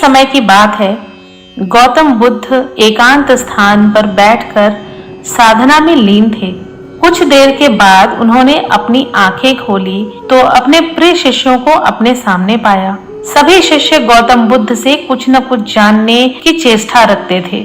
समय की बात है, गौतम बुद्ध एकांत स्थान पर बैठकर साधना में लीन थे। कुछ देर के बाद उन्होंने अपनी आंखें खोली तो अपने प्रिय शिष्यों को अपने सामने पाया। सभी शिष्य गौतम बुद्ध से कुछ न कुछ जानने की चेष्टा रखते थे।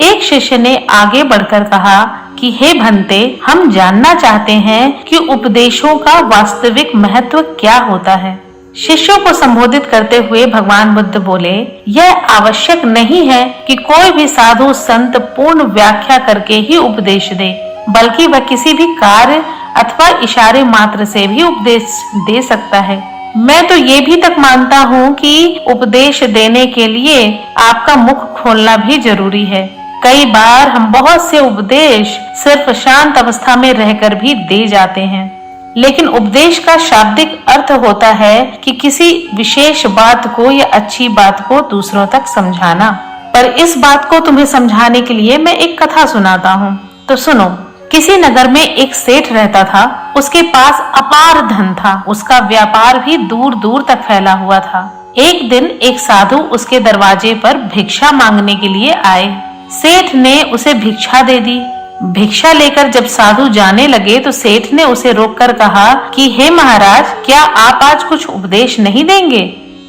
एक शिष्य ने आगे बढ़कर कहा कि हे भंते, हम जानना चाहते हैं कि उपदेशों का वास्तविक महत्व क्या होता है। शिष्यों को संबोधित करते हुए भगवान बुद्ध बोले, यह आवश्यक नहीं है कि कोई भी साधु संत पूर्ण व्याख्या करके ही उपदेश दे, बल्कि वह किसी भी कार्य अथवा इशारे मात्र से भी उपदेश दे सकता है। मैं तो ये भी तक मानता हूँ कि उपदेश देने के लिए आपका मुख खोलना भी जरूरी है। कई बार हम बहुत से उपदेश सिर्फ शांत अवस्था में रहकर भी दे जाते हैं, लेकिन उपदेश का शाब्दिक अर्थ होता है कि किसी विशेष बात को या अच्छी बात को दूसरों तक समझाना। पर इस बात को तुम्हें समझाने के लिए मैं एक कथा सुनाता हूँ, तो सुनो। किसी नगर में एक सेठ रहता था। उसके पास अपार धन था। उसका व्यापार भी दूर दूर तक फैला हुआ था। एक दिन एक साधु उसके दरवाजे पर भिक्षा मांगने के लिए आए। सेठ ने उसे भिक्षा दे दी। भिक्षा लेकर जब साधु जाने लगे तो सेठ ने उसे रोककर कहा कि हे महाराज, क्या आप आज कुछ उपदेश नहीं देंगे?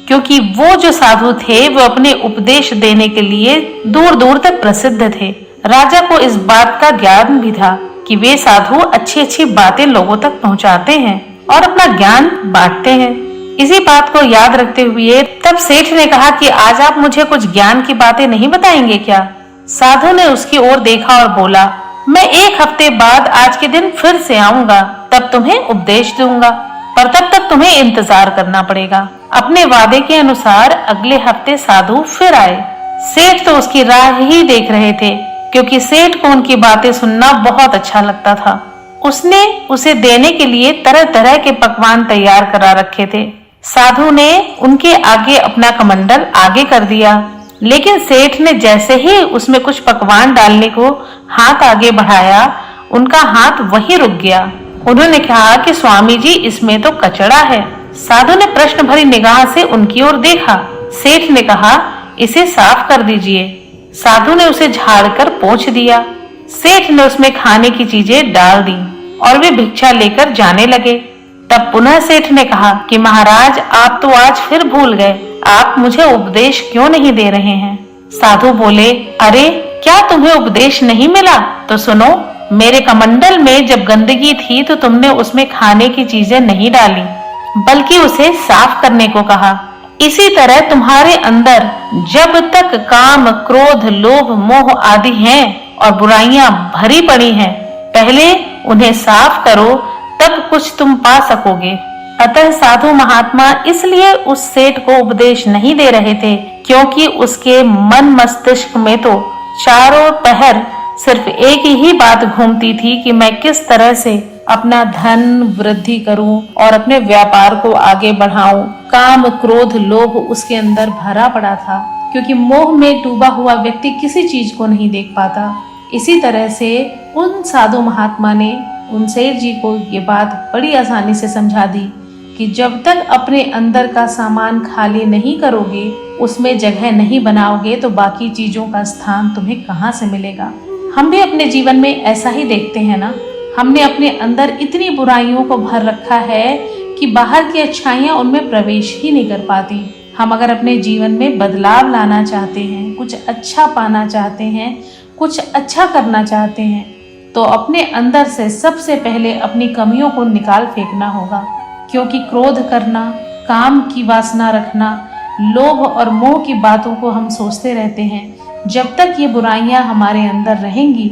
क्योंकि वो जो साधु थे वो अपने उपदेश देने के लिए दूर दूर तक प्रसिद्ध थे। राजा को इस बात का ज्ञान भी था कि वे साधु अच्छी अच्छी बातें लोगों तक पहुंचाते हैं और अपना ज्ञान बांटते हैं। इसी बात को याद रखते हुए तब सेठ ने कहा कि आज आप मुझे कुछ ज्ञान की बातें नहीं बताएंगे क्या? साधु ने उसकी ओर देखा और बोला, मैं एक हफ्ते बाद आज के दिन फिर से आऊंगा, तब तुम्हें उपदेश दूंगा, पर तब तक तुम्हें इंतजार करना पड़ेगा। अपने वादे के अनुसार अगले हफ्ते साधु फिर आए। सेठ तो उसकी राह ही देख रहे थे, क्योंकि सेठ को उनकी बातें सुनना बहुत अच्छा लगता था। उसने उसे देने के लिए तरह तरह के पकवान तैयार करा रखे थे। साधु ने उनके आगे अपना कमंडल आगे कर दिया, लेकिन सेठ ने जैसे ही उसमें कुछ पकवान डालने को हाथ आगे बढ़ाया, उनका हाथ वहीं रुक गया। उन्होंने कहा कि स्वामी जी, इसमें तो कचड़ा है। साधु ने प्रश्न भरी निगाह से उनकी ओर देखा। सेठ ने कहा, इसे साफ कर दीजिए। साधु ने उसे झाड़कर पोंछ दिया। सेठ ने उसमें खाने की चीजें डाल दी और वे भिक्षा लेकर जाने लगे। तब पुनः सेठ ने कहा कि महाराज, आप तो आज फिर भूल गए, आप मुझे उपदेश क्यों नहीं दे रहे हैं? साधु बोले, अरे क्या तुम्हें उपदेश नहीं मिला? तो सुनो, मेरे कमंडल में जब गंदगी थी तो तुमने उसमें खाने की चीजें नहीं डाली, बल्कि उसे साफ करने को कहा। इसी तरह तुम्हारे अंदर जब तक काम, क्रोध, लोभ, मोह आदि हैं और बुराइयां भरी पड़ी हैं, पहले उन्हें साफ करो, तब कुछ तुम पा सकोगे। अतः साधु महात्मा इसलिए उस सेठ को उपदेश नहीं दे रहे थे, क्योंकि उसके मन मस्तिष्क में तो चारों पहर सिर्फ एक ही बात घूमती थी कि मैं किस तरह से अपना धन वृद्धि करूं और अपने व्यापार को आगे बढ़ाऊं। काम, क्रोध, लोभ उसके अंदर भरा पड़ा था, क्योंकि मोह में डूबा हुआ व्यक्ति किसी चीज को नहीं देख पाता। इसी तरह से उन साधु महात्मा ने उन सेठ जी को ये बात बड़ी आसानी से समझा दी कि जब तक अपने अंदर का सामान खाली नहीं करोगे, उसमें जगह नहीं बनाओगे, तो बाकी चीजों का स्थान तुम्हें कहाँ से मिलेगा। हम भी अपने जीवन में ऐसा ही देखते हैं ना। हमने अपने अंदर इतनी बुराइयों को भर रखा है कि बाहर की अच्छाइयाँ उनमें प्रवेश ही नहीं कर पाती। हम अगर अपने जीवन में बदलाव लाना चाहते हैं, कुछ अच्छा पाना चाहते हैं, कुछ अच्छा करना चाहते हैं, तो अपने अंदर से सबसे पहले अपनी कमियों को निकाल फेंकना होगा। क्योंकि क्रोध करना, काम की वासना रखना, लोभ और मोह की बातों को हम सोचते रहते हैं, जब तक ये बुराइयां हमारे अंदर रहेंगी,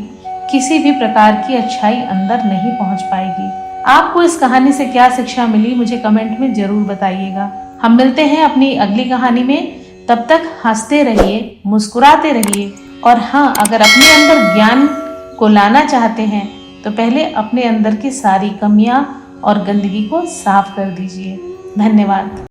किसी भी प्रकार की अच्छाई अंदर नहीं पहुंच पाएगी। आपको इस कहानी से क्या शिक्षा मिली, मुझे कमेंट में जरूर बताइएगा। हम मिलते हैं अपनी अगली कहानी में। तब तक हंसते रहिए, मुस्कुराते रहिए, और हाँ, अगर अपने अंदर ज्ञान को लाना चाहते हैं तो पहले अपने अंदर की सारी कमियां और गंदगी को साफ कर दीजिए। धन्यवाद।